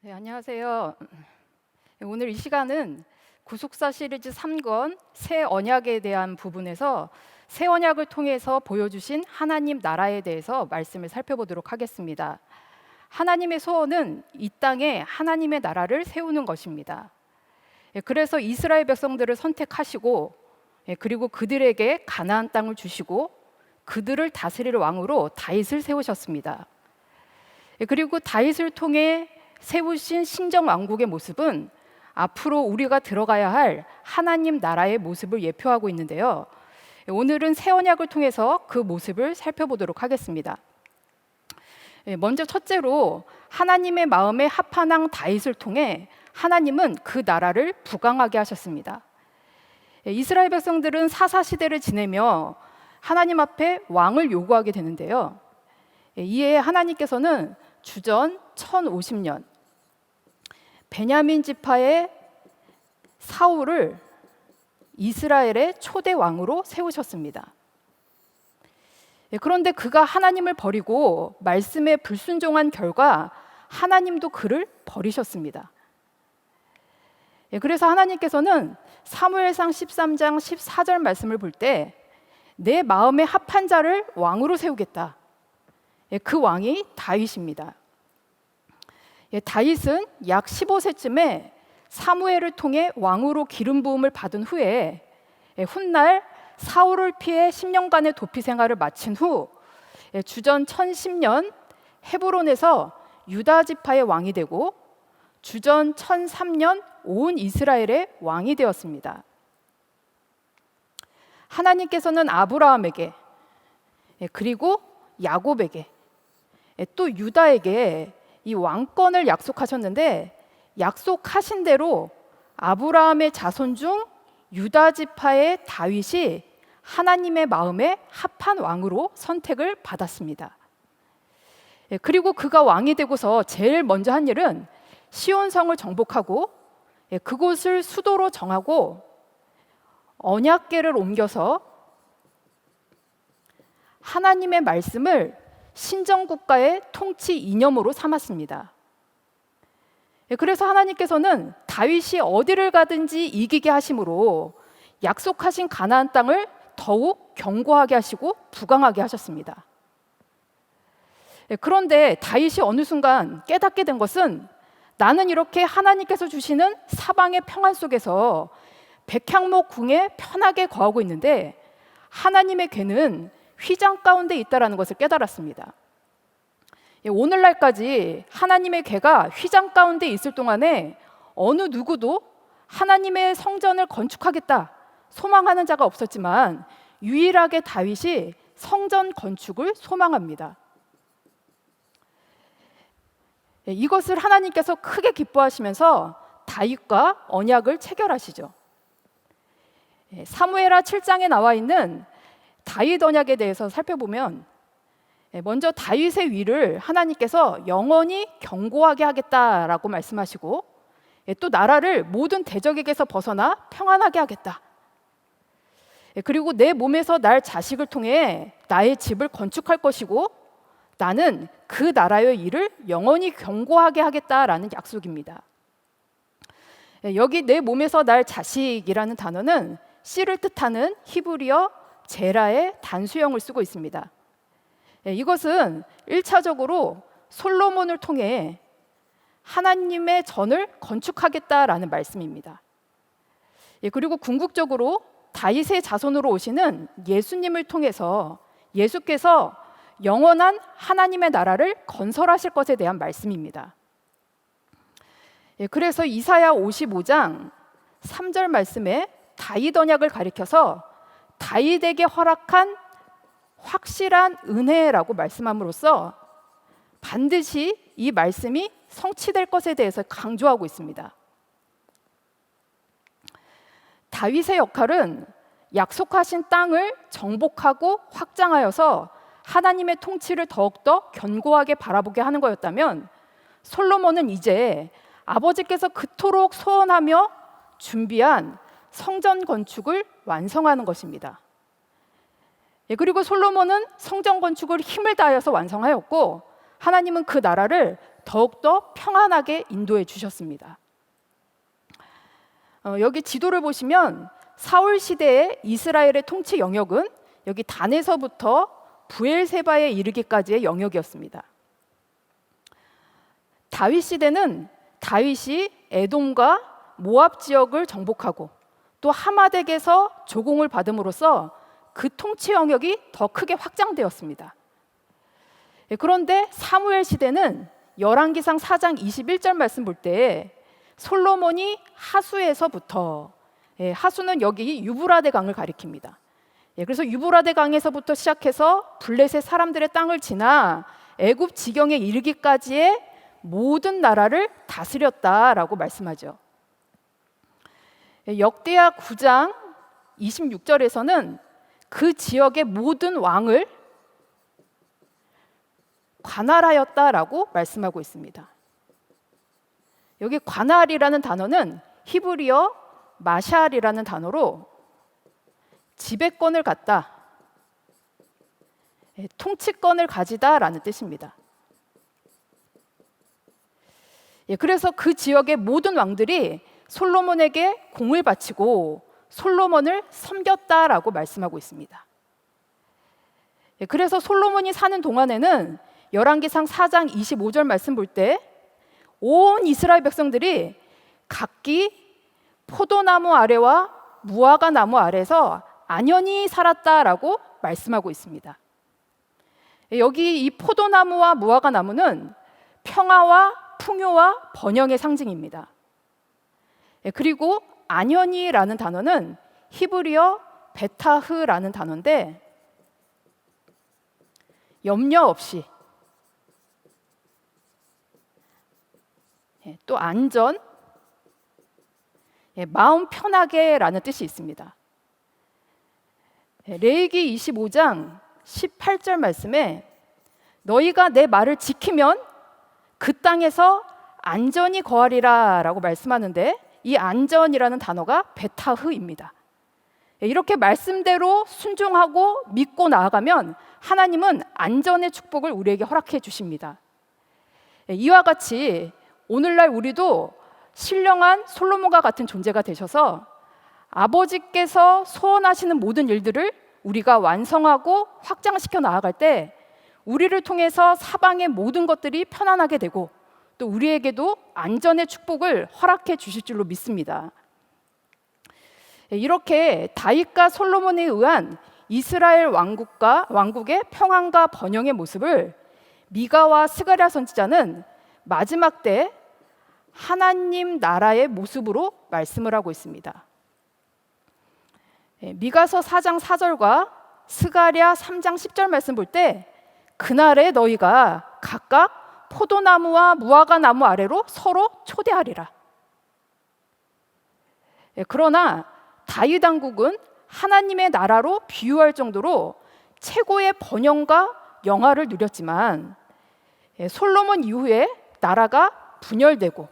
네, 안녕하세요. 오늘 이 시간은 구속사 시리즈 3권 새 언약에 대한 부분에서 새 언약을 통해서 보여주신 하나님 나라에 대해서 말씀을 살펴보도록 하겠습니다. 하나님의 소원은 이 땅에 하나님의 나라를 세우는 것입니다. 그래서 이스라엘 백성들을 선택하시고 그리고 그들에게 가나안 땅을 주시고 그들을 다스릴 왕으로 다윗을 세우셨습니다. 그리고 다윗을 통해 세우신 신정 왕국의 모습은 앞으로 우리가 들어가야 할 하나님 나라의 모습을 예표하고 있는데요. 오늘은 새 언약을 통해서 그 모습을 살펴보도록 하겠습니다. 먼저 첫째로 하나님의 마음에 합한 왕 다윗을 통해 하나님은 그 나라를 부강하게 하셨습니다. 이스라엘 백성들은 사사시대를 지내며 하나님 앞에 왕을 요구하게 되는데요. 이에 하나님께서는 주전 1050년 베냐민 지파의 사울을 이스라엘의 초대 왕으로 세우셨습니다. 그런데 그가 하나님을 버리고 말씀에 불순종한 결과 하나님도 그를 버리셨습니다. 그래서 하나님께서는 사무엘상 13장 14절 말씀을 볼 때 내 마음에 합한 자를 왕으로 세우겠다. 그 왕이 다윗입니다. 다윗은 약 15세쯤에 사무엘을 통해 왕으로 기름 부음을 받은 후에 훗날 사울을 피해 10년간의 도피 생활을 마친 후 주전 1010년 헤브론에서 유다 지파의 왕이 되고 주전 1003년 온 이스라엘의 왕이 되었습니다. 하나님께서는 아브라함에게 그리고 야곱에게 또 유다에게 이 왕권을 약속하셨는데 약속하신 대로 아브라함의 자손 중 유다 지파의 다윗이 하나님의 마음에 합한 왕으로 선택을 받았습니다. 그리고 그가 왕이 되고서 제일 먼저 한 일은 시온성을 정복하고 그곳을 수도로 정하고 언약궤를 옮겨서 하나님의 말씀을 신정국가의 통치 이념으로 삼았습니다. 그래서 하나님께서는 다윗이 어디를 가든지 이기게 하심으로 약속하신 가나안 땅을 더욱 견고하게 하시고 부강하게 하셨습니다. 그런데 다윗이 어느 순간 깨닫게 된 것은 나는 이렇게 하나님께서 주시는 사방의 평안 속에서 백향목 궁에 편하게 거하고 있는데 하나님의 궤는 휘장 가운데 있다라는 것을 깨달았습니다. 오늘날까지 하나님의 궤가 휘장 가운데 있을 동안에 어느 누구도 하나님의 성전을 건축하겠다 소망하는 자가 없었지만 유일하게 다윗이 성전 건축을 소망합니다. 이것을 하나님께서 크게 기뻐하시면서 다윗과 언약을 체결하시죠. 사무엘하 7장에 나와 있는 다윗 언약에 대해서 살펴보면 먼저 다윗의 위를 하나님께서 영원히 견고하게 하겠다라고 말씀하시고 또 나라를 모든 대적에게서 벗어나 평안하게 하겠다. 그리고 내 몸에서 날 자식을 통해 나의 집을 건축할 것이고 나는 그 나라의 일을 영원히 견고하게 하겠다라는 약속입니다. 여기 내 몸에서 날 자식이라는 단어는 씨를 뜻하는 히브리어 제라의 단수형을 쓰고 있습니다. 이것은 1차적으로 솔로몬을 통해 하나님의 전을 건축하겠다라는 말씀입니다. 그리고 궁극적으로 다윗의 자손으로 오시는 예수님을 통해서 예수께서 영원한 하나님의 나라를 건설하실 것에 대한 말씀입니다. 그래서 이사야 55장 3절 말씀에 다윗 언약을 가리켜서 다윗에게 허락한 확실한 은혜라고 말씀함으로써 반드시 이 말씀이 성취될 것에 대해서 강조하고 있습니다. 다윗의 역할은 약속하신 땅을 정복하고 확장하여서 하나님의 통치를 더욱더 견고하게 바라보게 하는 거였다면 솔로몬은 이제 아버지께서 그토록 소원하며 준비한 성전 건축을 완성하는 것입니다. 그리고 솔로몬은 성전 건축을 힘을 다하여서 완성하였고 하나님은 그 나라를 더욱더 평안하게 인도해 주셨습니다. 여기 지도를 보시면 사울 시대의 이스라엘의 통치 영역은 여기 단에서부터 부엘세바에 이르기까지의 영역이었습니다. 다윗 시대는 다윗이 에돔과 모압 지역을 정복하고 또 하마덱에서 조공을 받음으로써 그 통치 영역이 더 크게 확장되었습니다. 그런데 사무엘 시대는 열왕기상 4장 21절 말씀 볼 때 솔로몬이 하수에서부터, 하수는 여기 유브라데 강을 가리킵니다. 그래서 유브라데 강에서부터 시작해서 블레셋 사람들의 땅을 지나 애굽 지경에 이르기까지의 모든 나라를 다스렸다라고 말씀하죠. 역대하 9장 26절에서는 그 지역의 모든 왕을 관할하였다라고 말씀하고 있습니다. 여기 관할이라는 단어는 히브리어 마샬이라는 단어로 지배권을 갖다, 통치권을 가지다라는 뜻입니다. 그래서 그 지역의 모든 왕들이 솔로몬에게 공을 바치고 솔로몬을 섬겼다라고 말씀하고 있습니다. 그래서 솔로몬이 사는 동안에는 열왕기상 4장 25절 말씀 볼 때 온 이스라엘 백성들이 각기 포도나무 아래와 무화과 나무 아래에서 안연히 살았다라고 말씀하고 있습니다. 여기 이 포도나무와 무화과 나무는 평화와 풍요와 번영의 상징입니다. 그리고 안연히라는 단어는 히브리어 베타흐라는 단어인데 염려 없이, 또 안전, 마음 편하게라는 뜻이 있습니다. 레위기 25장 18절 말씀에 너희가 내 말을 지키면 그 땅에서 안전히 거하리라 라고 말씀하는데 이 안전이라는 단어가 베타흐입니다. 이렇게 말씀대로 순종하고 믿고 나아가면 하나님은 안전의 축복을 우리에게 허락해 주십니다. 이와 같이 오늘날 우리도 신령한 솔로몬과 같은 존재가 되셔서 아버지께서 소원하시는 모든 일들을 우리가 완성하고 확장시켜 나아갈 때 우리를 통해서 사방의 모든 것들이 편안하게 되고 또 우리에게도 안전의 축복을 허락해 주실 줄로 믿습니다. 이렇게 다윗과 솔로몬에 의한 이스라엘 왕국의 평안과 번영의 모습을 미가와 스가랴 선지자는 마지막 때 하나님 나라의 모습으로 말씀을 하고 있습니다. 미가서 4장 4절과 스가랴 3장 10절 말씀 볼 때 그날에 너희가 각각 포도나무와 무화과 나무 아래로 서로 초대하리라. 그러나 다윗 왕국은 하나님의 나라로 비유할 정도로 최고의 번영과 영화를 누렸지만 솔로몬 이후에 나라가 분열되고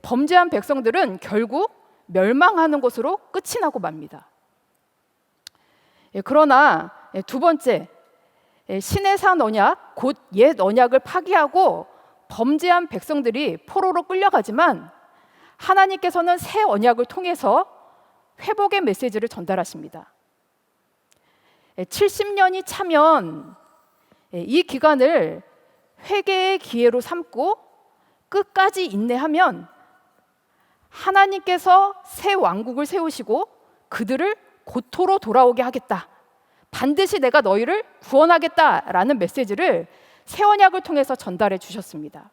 범죄한 백성들은 결국 멸망하는 것으로 끝이 나고 맙니다. 그러나 두 번째, 시내산 언약, 곧 옛 언약을 파기하고 범죄한 백성들이 포로로 끌려가지만 하나님께서는 새 언약을 통해서 회복의 메시지를 전달하십니다. 70년이 차면 이 기간을 회개의 기회로 삼고 끝까지 인내하면 하나님께서 새 왕국을 세우시고 그들을 고토로 돌아오게 하겠다. 반드시 내가 너희를 구원하겠다라는 메시지를 새 언약을 통해서 전달해 주셨습니다.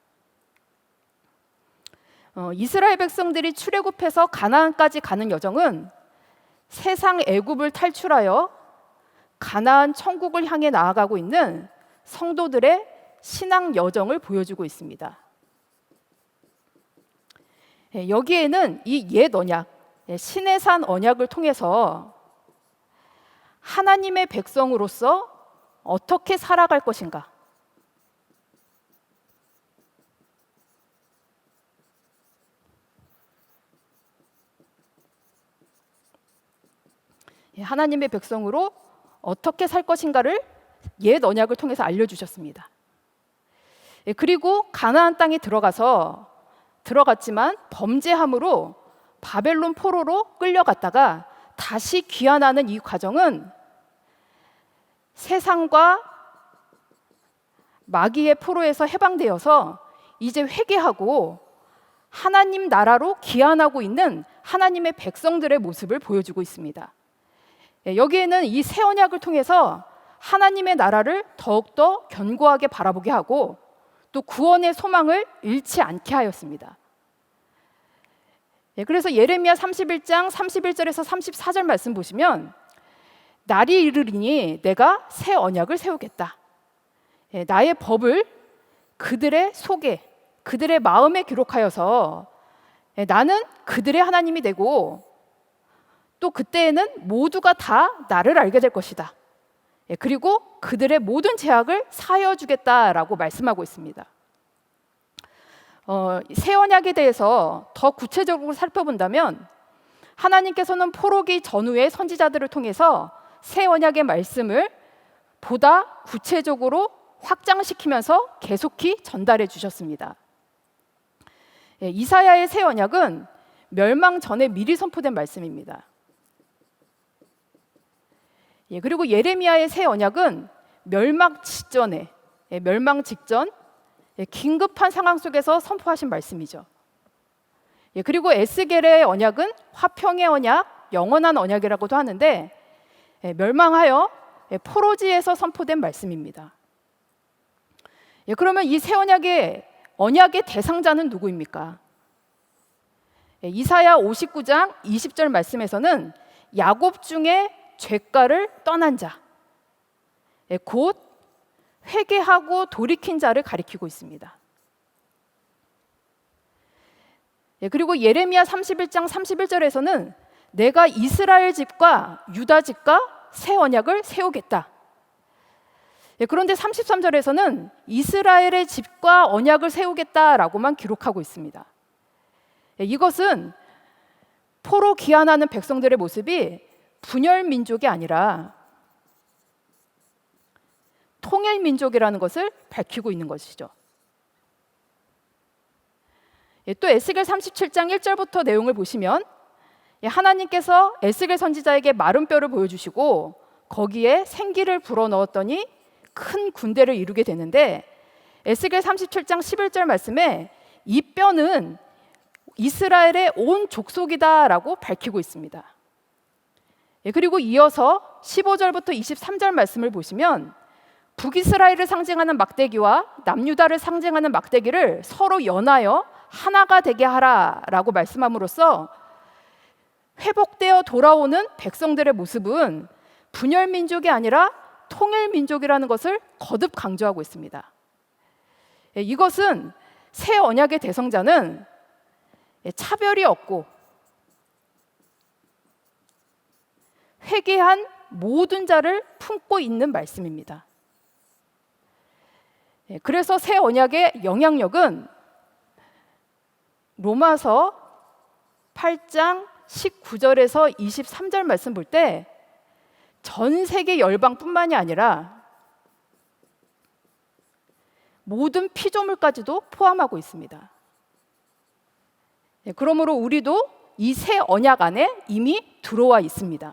이스라엘 백성들이 출애굽해서 가나안까지 가는 여정은 세상 애굽을 탈출하여 가나안 천국을 향해 나아가고 있는 성도들의 신앙 여정을 보여주고 있습니다. 여기에는 이 옛 언약, 시내산 언약을 통해서 하나님의 백성으로서 어떻게 살아갈 것인가, 하나님의 백성으로 어떻게 살 것인가를 옛 언약을 통해서 알려주셨습니다. 그리고 가나안 땅에 들어갔지만 범죄함으로 바벨론 포로로 끌려갔다가 다시 귀환하는 이 과정은 세상과 마귀의 포로에서 해방되어서 이제 회개하고 하나님 나라로 귀환하고 있는 하나님의 백성들의 모습을 보여주고 있습니다. 여기에는 이 새 언약을 통해서 하나님의 나라를 더욱더 견고하게 바라보게 하고 또 구원의 소망을 잃지 않게 하였습니다. 그래서 예레미야 31장 31절에서 34절 말씀 보시면 날이 이르리니 내가 새 언약을 세우겠다. 나의 법을 그들의 속에 그들의 마음에 기록하여서 나는 그들의 하나님이 되고 또 그때에는 모두가 다 나를 알게 될 것이다. 그리고 그들의 모든 죄악을 사하여 주겠다라고 말씀하고 있습니다. 새 언약에 대해서 더 구체적으로 살펴본다면 하나님께서는 포로기 전후의 선지자들을 통해서 새 언약의 말씀을 보다 구체적으로 확장시키면서 계속히 전달해 주셨습니다. 이사야의 새 언약은 멸망 전에 미리 선포된 말씀입니다. 그리고 예레미야의 새 언약은 멸망 직전 긴급한 상황 속에서 선포하신 말씀이죠. 그리고 에스겔의 언약은 화평의 언약, 영원한 언약이라고도 하는데 멸망하여 포로지에서 선포된 말씀입니다. 그러면 이 새 언약의 대상자는 누구입니까? 이사야 59장 20절 말씀에서는 야곱 중에 죄가를 떠난 자, 곧 회개하고 돌이킨 자를 가리키고 있습니다. 그리고 예레미야 31장 31절에서는 내가 이스라엘 집과 유다 집과 새 언약을 세우겠다. 그런데 33절에서는 이스라엘의 집과 언약을 세우겠다라고만 기록하고 있습니다. 이것은 포로 귀환하는 백성들의 모습이 분열 민족이 아니라 통일 민족이라는 것을 밝히고 있는 것이죠. 또 에스겔 37장 1절부터 내용을 보시면 하나님께서 에스겔 선지자에게 마른 뼈를 보여주시고 거기에 생기를 불어넣었더니 큰 군대를 이루게 되는데 에스겔 37장 11절 말씀에 이 뼈는 이스라엘의 온 족속이다라고 밝히고 있습니다. 그리고 이어서 15절부터 23절 말씀을 보시면 북이스라엘을 상징하는 막대기와 남유다를 상징하는 막대기를 서로 연하여 하나가 되게 하라라고 말씀함으로써 회복되어 돌아오는 백성들의 모습은 분열 민족이 아니라 통일 민족이라는 것을 거듭 강조하고 있습니다. 이것은 새 언약의 대성자는 차별이 없고 회개한 모든 자를 품고 있는 말씀입니다. 그래서 새 언약의 영향력은 로마서 8장 19절에서 23절 말씀 볼 때 전 세계 열방뿐만이 아니라 모든 피조물까지도 포함하고 있습니다. 그러므로 우리도 이 새 언약 안에 이미 들어와 있습니다.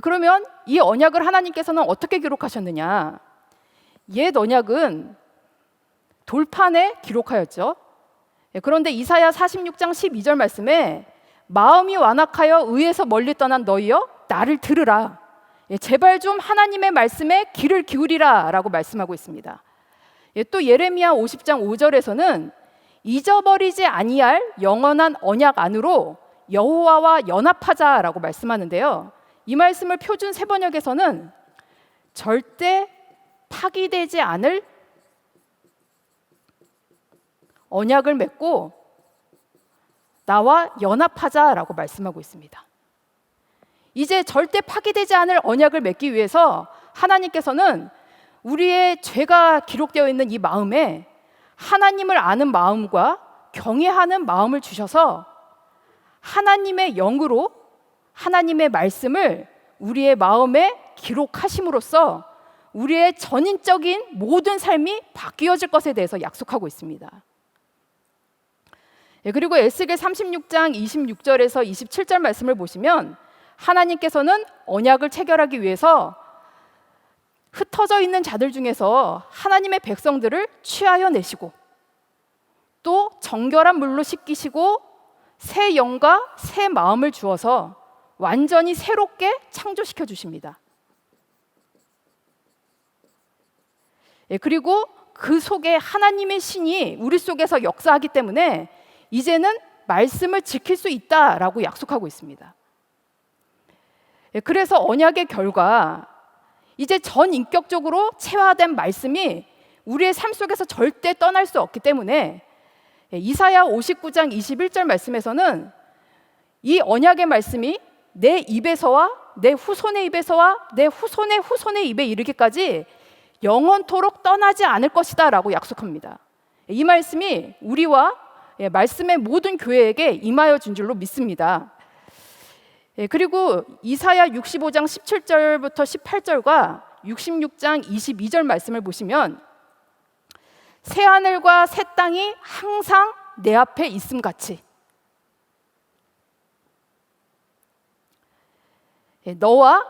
그러면 이 언약을 하나님께서는 어떻게 기록하셨느냐? 옛 언약은 돌판에 기록하였죠. 그런데 이사야 46장 12절 말씀에 마음이 완악하여 의에서 멀리 떠난 너희여 나를 들으라. 제발 좀 하나님의 말씀에 귀를 기울이라 라고 말씀하고 있습니다. 또 예레미야 50장 5절에서는 잊어버리지 아니할 영원한 언약 안으로 여호와와 연합하자라고 말씀하는데요. 이 말씀을 표준 세번역에서는 절대 파기되지 않을 언약을 맺고 나와 연합하자라고 말씀하고 있습니다. 이제 절대 파기되지 않을 언약을 맺기 위해서 하나님께서는 우리의 죄가 기록되어 있는 이 마음에 하나님을 아는 마음과 경외하는 마음을 주셔서 하나님의 영으로 하나님의 말씀을 우리의 마음에 기록하심으로써 우리의 전인적인 모든 삶이 바뀌어질 것에 대해서 약속하고 있습니다. 그리고 에스겔 36장 26절에서 27절 말씀을 보시면 하나님께서는 언약을 체결하기 위해서 흩어져 있는 자들 중에서 하나님의 백성들을 취하여 내시고 또 정결한 물로 씻기시고 새 영과 새 마음을 주어서 완전히 새롭게 창조시켜 주십니다. 그리고 그 속에 하나님의 신이 우리 속에서 역사하기 때문에 이제는 말씀을 지킬 수 있다라고 약속하고 있습니다. 그래서 언약의 결과, 이제 전인격적으로 체화된 말씀이 우리의 삶 속에서 절대 떠날 수 없기 때문에 이사야 59장 21절 말씀에서는 이 언약의 말씀이 내 입에서와 내 후손의 입에서와 내 후손의 후손의 입에 이르기까지 영원토록 떠나지 않을 것이다 라고 약속합니다. 이 말씀이 우리와 말씀의 모든 교회에게 임하여 준 줄로 믿습니다. 그리고 이사야 65장 17절부터 18절과 66장 22절 말씀을 보시면 새 하늘과 새 땅이 항상 내 앞에 있음같이 너와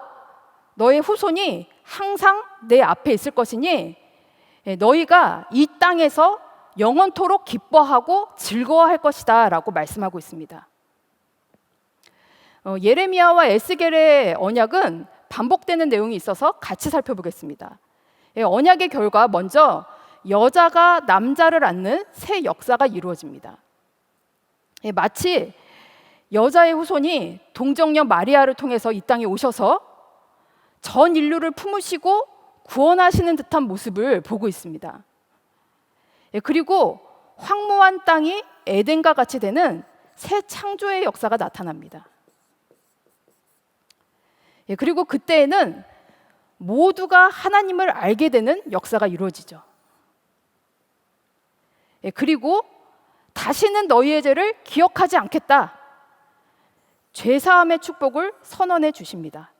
너의 후손이 항상 내 앞에 있을 것이니 너희가 이 땅에서 영원토록 기뻐하고 즐거워할 것이다 라고 말씀하고 있습니다. 예레미야와 에스겔의 언약은 반복되는 내용이 있어서 같이 살펴보겠습니다. 언약의 결과 먼저 여자가 남자를 낳는 새 역사가 이루어집니다. 마치 여자의 후손이 동정녀 마리아를 통해서 이 땅에 오셔서 전 인류를 품으시고 구원하시는 듯한 모습을 보고 있습니다. 그리고 황무한 땅이 에덴과 같이 되는 새 창조의 역사가 나타납니다. 그리고 그때에는 모두가 하나님을 알게 되는 역사가 이루어지죠. 그리고 다시는 너희의 죄를 기억하지 않겠다. 죄사함의 축복을 선언해 주십니다.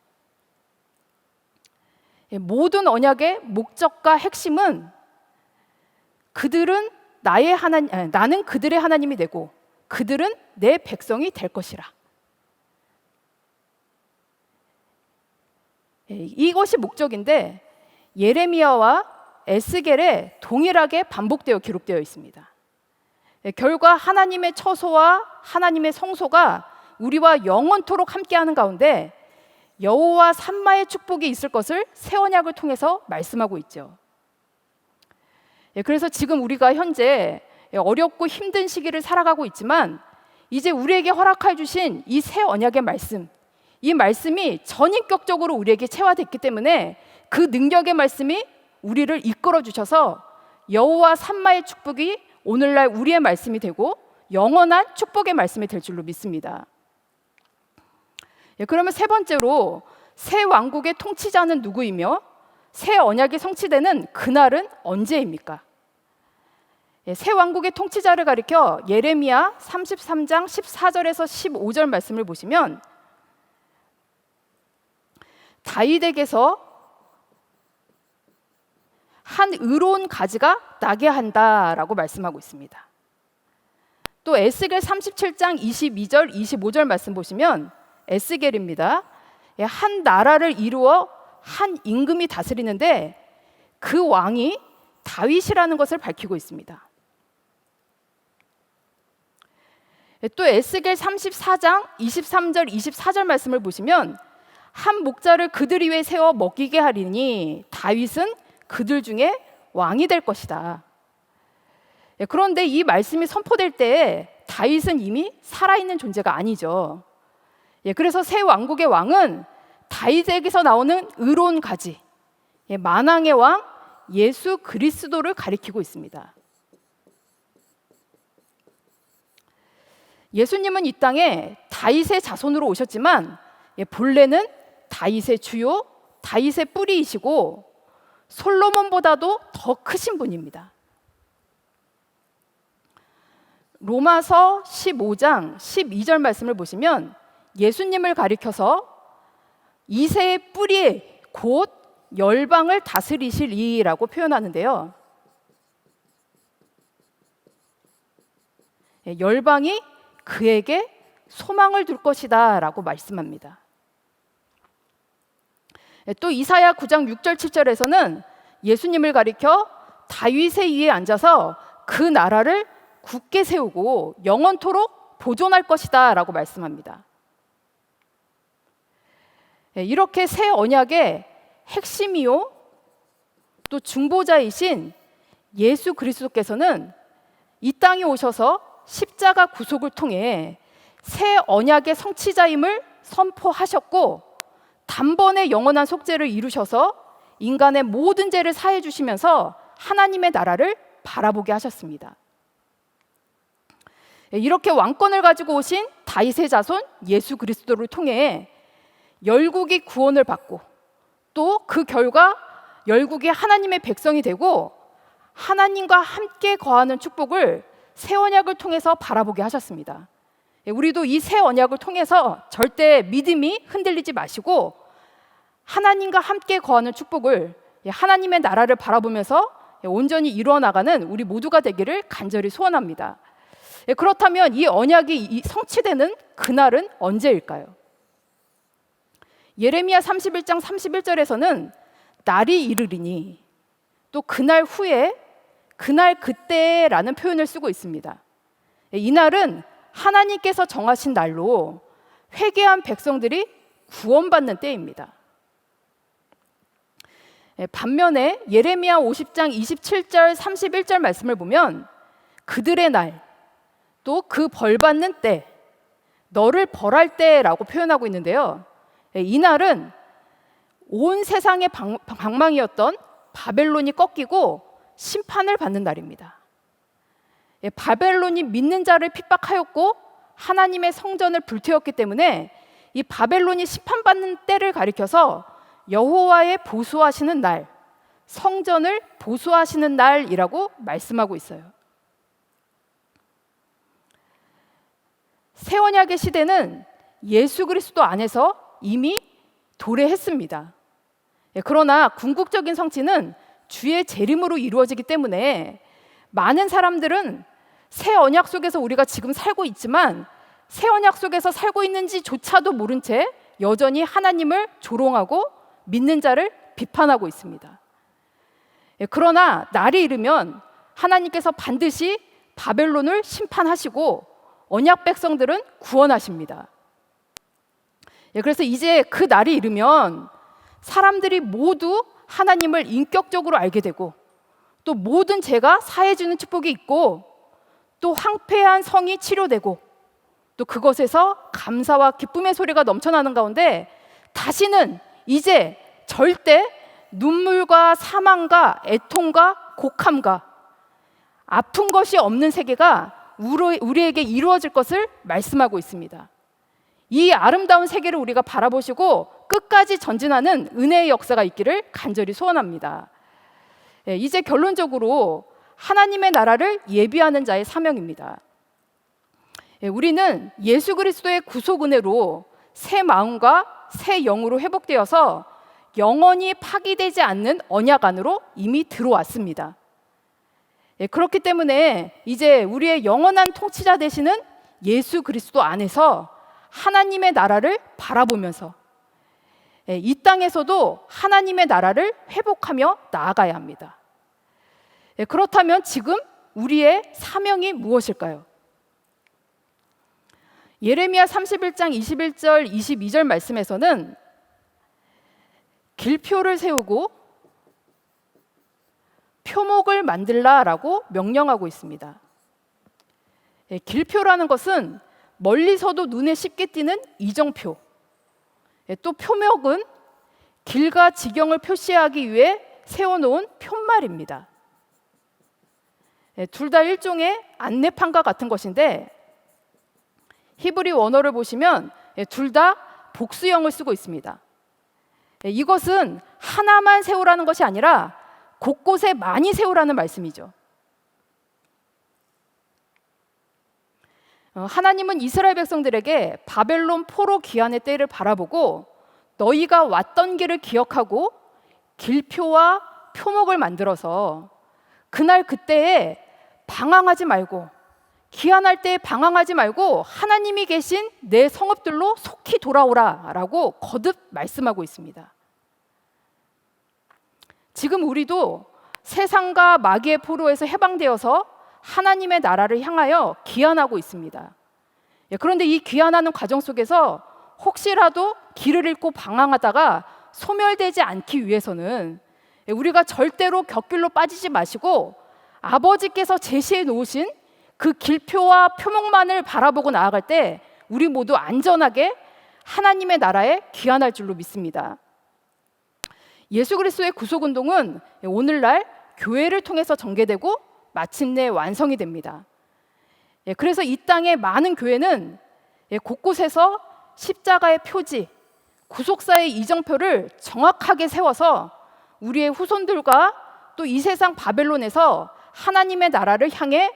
모든 언약의 목적과 핵심은 그들은 나는 그들의 하나님이 되고 그들은 내 백성이 될 것이라. 이것이 목적인데 예레미야와 에스겔에 동일하게 반복되어 기록되어 있습니다. 결과 하나님의 처소와 하나님의 성소가 우리와 영원토록 함께하는 가운데 여호와 삼마의 축복이 있을 것을 새 언약을 통해서 말씀하고 있죠. 그래서 지금 우리가 현재 어렵고 힘든 시기를 살아가고 있지만 이제 우리에게 허락해 주신 이 새 언약의 말씀, 이 말씀이 전인격적으로 우리에게 체화됐기 때문에 그 능력의 말씀이 우리를 이끌어 주셔서 여호와 삼마의 축복이 오늘날 우리의 말씀이 되고 영원한 축복의 말씀이 될 줄로 믿습니다. 그러면 세 번째로 새 왕국의 통치자는 누구이며 새 언약이 성취되는 그날은 언제입니까? 새 왕국의 통치자를 가리켜 예레미야 33장 14절에서 15절 말씀을 보시면 다윗에게서 한 의로운 가지가 나게 한다라고 말씀하고 있습니다. 또 에스겔 37장 22절 25절 말씀 보시면 에스겔입니다. 한 나라를 이루어 한 임금이 다스리는데 그 왕이 다윗이라는 것을 밝히고 있습니다. 또 에스겔 34장 23절 24절 말씀을 보시면 한 목자를 그들 위에 세워 먹이게 하리니 다윗은 그들 중에 왕이 될 것이다. 그런데 이 말씀이 선포될 때 다윗은 이미 살아있는 존재가 아니죠. 그래서 새 왕국의 왕은 다윗에게서 나오는 의로운 가지, 만왕의 왕 예수 그리스도를 가리키고 있습니다. 예수님은 이 땅에 다윗의 자손으로 오셨지만 본래는 다윗의 주요, 다윗의 뿌리이시고 솔로몬보다도 더 크신 분입니다. 로마서 15장 12절 말씀을 보시면 예수님을 가리켜서 이새의 뿌리 곧 열방을 다스리실 이라고 표현하는데요. 열방이 그에게 소망을 둘 것이다 라고 말씀합니다. 또 이사야 9장 6절 7절에서는 예수님을 가리켜 다윗의 위에 앉아서 그 나라를 굳게 세우고 영원토록 보존할 것이다 라고 말씀합니다. 이렇게 새 언약의 핵심이요 또 중보자이신 예수 그리스도께서는 이 땅에 오셔서 십자가 구속을 통해 새 언약의 성취자임을 선포하셨고 단번에 영원한 속죄를 이루셔서 인간의 모든 죄를 사해 주시면서 하나님의 나라를 바라보게 하셨습니다. 이렇게 왕권을 가지고 오신 다윗의 자손 예수 그리스도를 통해 열국이 구원을 받고 또 그 결과 열국이 하나님의 백성이 되고 하나님과 함께 거하는 축복을 새 언약을 통해서 바라보게 하셨습니다. 우리도 이 새 언약을 통해서 절대 믿음이 흔들리지 마시고 하나님과 함께 거하는 축복을 하나님의 나라를 바라보면서 온전히 이루어 나가는 우리 모두가 되기를 간절히 소원합니다. 그렇다면 이 언약이 성취되는 그날은 언제일까요? 예레미야 31장 31절에서는 날이 이르리니 또 그날 후에 그날 그때라는 표현을 쓰고 있습니다. 이 날은 하나님께서 정하신 날로 회개한 백성들이 구원받는 때입니다. 반면에 예레미야 50장 27절 31절 말씀을 보면 그들의 날 또 그 벌받는 때 너를 벌할 때라고 표현하고 있는데요. 이 날은 온 세상의 방망이였던 바벨론이 꺾이고 심판을 받는 날입니다. 바벨론이 믿는 자를 핍박하였고 하나님의 성전을 불태웠기 때문에 이 바벨론이 심판받는 때를 가리켜서 여호와의 보수하시는 날, 성전을 보수하시는 날이라고 말씀하고 있어요. 새 언약의 시대는 예수 그리스도 안에서 이미 도래했습니다. 그러나 궁극적인 성취는 주의 재림으로 이루어지기 때문에 많은 사람들은 새 언약 속에서 우리가 지금 살고 있지만 새 언약 속에서 살고 있는지조차도 모른 채 여전히 하나님을 조롱하고 믿는 자를 비판하고 있습니다. 그러나 날이 이르면 하나님께서 반드시 바벨론을 심판하시고 언약 백성들은 구원하십니다. 그래서 이제 그 날이 이르면 사람들이 모두 하나님을 인격적으로 알게 되고 또 모든 죄가 사해주는 축복이 있고 또 황폐한 성이 치료되고 또 그것에서 감사와 기쁨의 소리가 넘쳐나는 가운데 다시는 이제 절대 눈물과 사망과 애통과 곡함과 아픈 것이 없는 세계가 우리에게 이루어질 것을 말씀하고 있습니다. 이 아름다운 세계를 우리가 바라보시고 끝까지 전진하는 은혜의 역사가 있기를 간절히 소원합니다. 이제 결론적으로 하나님의 나라를 예비하는 자의 사명입니다. 우리는 예수 그리스도의 구속 은혜로 새 마음과 새 영으로 회복되어서 영원히 파기되지 않는 언약 안으로 이미 들어왔습니다. 그렇기 때문에 이제 우리의 영원한 통치자 되시는 예수 그리스도 안에서 하나님의 나라를 바라보면서 이 땅에서도 하나님의 나라를 회복하며 나아가야 합니다. 그렇다면 지금 우리의 사명이 무엇일까요? 예레미야 31장 21절 22절 말씀에서는 길표를 세우고 표목을 만들라라고 명령하고 있습니다. 길표라는 것은 멀리서도 눈에 쉽게 띄는 이정표, 또 표목은 길과 지경을 표시하기 위해 세워놓은 표말입니다. 둘 다 일종의 안내판과 같은 것인데 히브리 원어를 보시면 둘 다 복수형을 쓰고 있습니다. 이것은 하나만 세우라는 것이 아니라 곳곳에 많이 세우라는 말씀이죠. 하나님은 이스라엘 백성들에게 바벨론 포로 귀환의 때를 바라보고 너희가 왔던 길을 기억하고 길표와 표목을 만들어서 그날 그때에 방황하지 말고, 기한할 때에 방황하지 말고 하나님이 계신 내 성읍들로 속히 돌아오라라고 거듭 말씀하고 있습니다. 지금 우리도 세상과 마귀의 포로에서 해방되어서 하나님의 나라를 향하여 귀환하고 있습니다. 그런데 이 귀환하는 과정 속에서 혹시라도 길을 잃고 방황하다가 소멸되지 않기 위해서는 우리가 절대로 곁길로 빠지지 마시고 아버지께서 제시해 놓으신 그 길표와 표목만을 바라보고 나아갈 때 우리 모두 안전하게 하나님의 나라에 귀환할 줄로 믿습니다. 예수 그리스도의 구속운동은 오늘날 교회를 통해서 전개되고 마침내 완성이 됩니다. 그래서 이 땅의 많은 교회는 곳곳에서 십자가의 표지, 구속사의 이정표를 정확하게 세워서 우리의 후손들과 또 이 세상 바벨론에서 하나님의 나라를 향해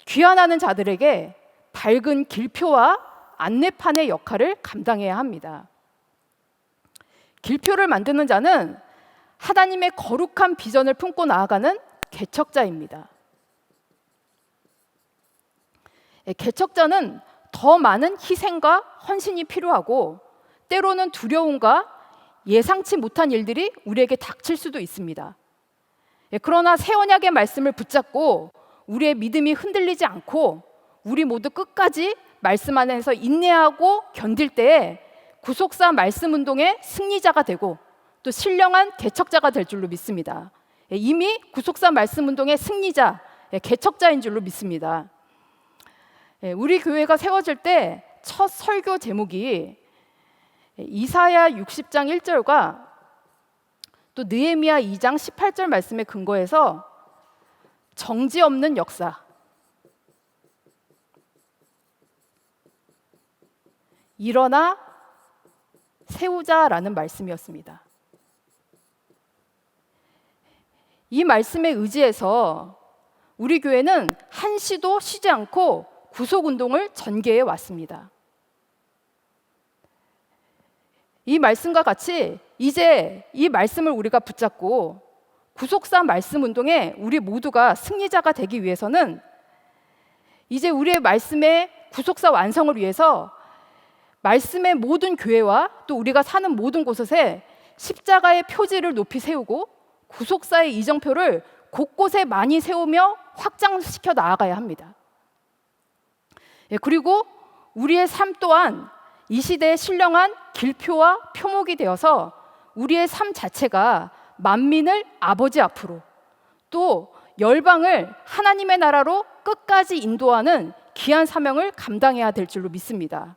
귀환하는 자들에게 밝은 길표와 안내판의 역할을 감당해야 합니다. 길표를 만드는 자는 하나님의 거룩한 비전을 품고 나아가는 개척자입니다. 개척자는 더 많은 희생과 헌신이 필요하고 때로는 두려움과 예상치 못한 일들이 우리에게 닥칠 수도 있습니다. 그러나 새 언약의 말씀을 붙잡고 우리의 믿음이 흔들리지 않고 우리 모두 끝까지 말씀 안에서 인내하고 견딜 때에 구속사 말씀 운동의 승리자가 되고 또 신령한 개척자가 될 줄로 믿습니다. 이미 구속사 말씀 운동의 승리자, 개척자인 줄로 믿습니다. 우리 교회가 세워질 때 첫 설교 제목이 이사야 60장 1절과 또 느헤미야 2장 18절 말씀에 근거해서 정지 없는 역사, 일어나 세우자라는 말씀이었습니다. 이 말씀에 의지해서 우리 교회는 한시도 쉬지 않고 구속운동을 전개해 왔습니다. 이 말씀과 같이 이제 이 말씀을 우리가 붙잡고 구속사 말씀 운동에 우리 모두가 승리자가 되기 위해서는 이제 우리의 말씀의 구속사 완성을 위해서 말씀의 모든 교회와 또 우리가 사는 모든 곳에 십자가의 표지를 높이 세우고 구속사의 이정표를 곳곳에 많이 세우며 확장시켜 나아가야 합니다. 그리고 우리의 삶 또한 이 시대의 신령한 길표와 표목이 되어서 우리의 삶 자체가 만민을 아버지 앞으로 또 열방을 하나님의 나라로 끝까지 인도하는 귀한 사명을 감당해야 될 줄로 믿습니다.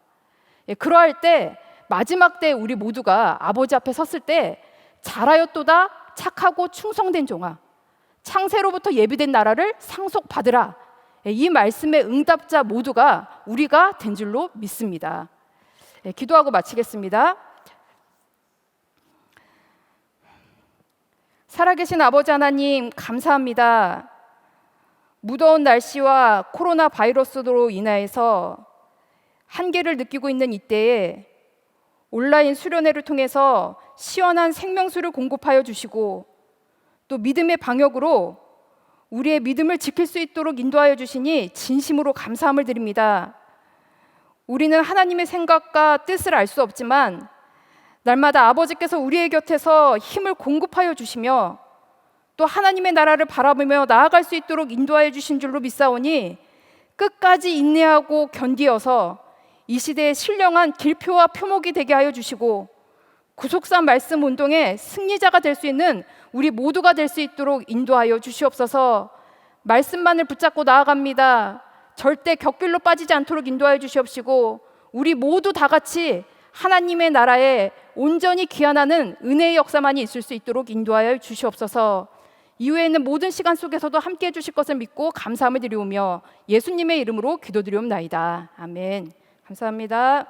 그러할 때 마지막 때 우리 모두가 아버지 앞에 섰을 때 잘하였도다 착하고 충성된 종아 창세로부터 예비된 나라를 상속받으라, 이 말씀의 응답자 모두가 우리가 된 줄로 믿습니다. 기도하고 마치겠습니다. 살아계신 아버지 하나님 감사합니다. 무더운 날씨와 코로나 바이러스로 인하여서 한계를 느끼고 있는 이때에 온라인 수련회를 통해서 시원한 생명수를 공급하여 주시고 또 믿음의 방역으로 우리의 믿음을 지킬 수 있도록 인도하여 주시니 진심으로 감사함을 드립니다. 우리는 하나님의 생각과 뜻을 알 수 없지만 날마다 아버지께서 우리의 곁에서 힘을 공급하여 주시며 또 하나님의 나라를 바라보며 나아갈 수 있도록 인도하여 주신 줄로 믿사오니 끝까지 인내하고 견디어서 이 시대의 신령한 길표와 표목이 되게 하여 주시고 구속사 말씀 운동의 승리자가 될 수 있는 우리 모두가 될 수 있도록 인도하여 주시옵소서. 말씀만을 붙잡고 나아갑니다. 절대 곁길로 빠지지 않도록 인도하여 주시옵시고 우리 모두 다 같이 하나님의 나라에 온전히 귀환하는 은혜의 역사만이 있을 수 있도록 인도하여 주시옵소서. 이후에 있는 모든 시간 속에서도 함께해 주실 것을 믿고 감사함을 드리오며 예수님의 이름으로 기도드리옵나이다. 아멘. 감사합니다.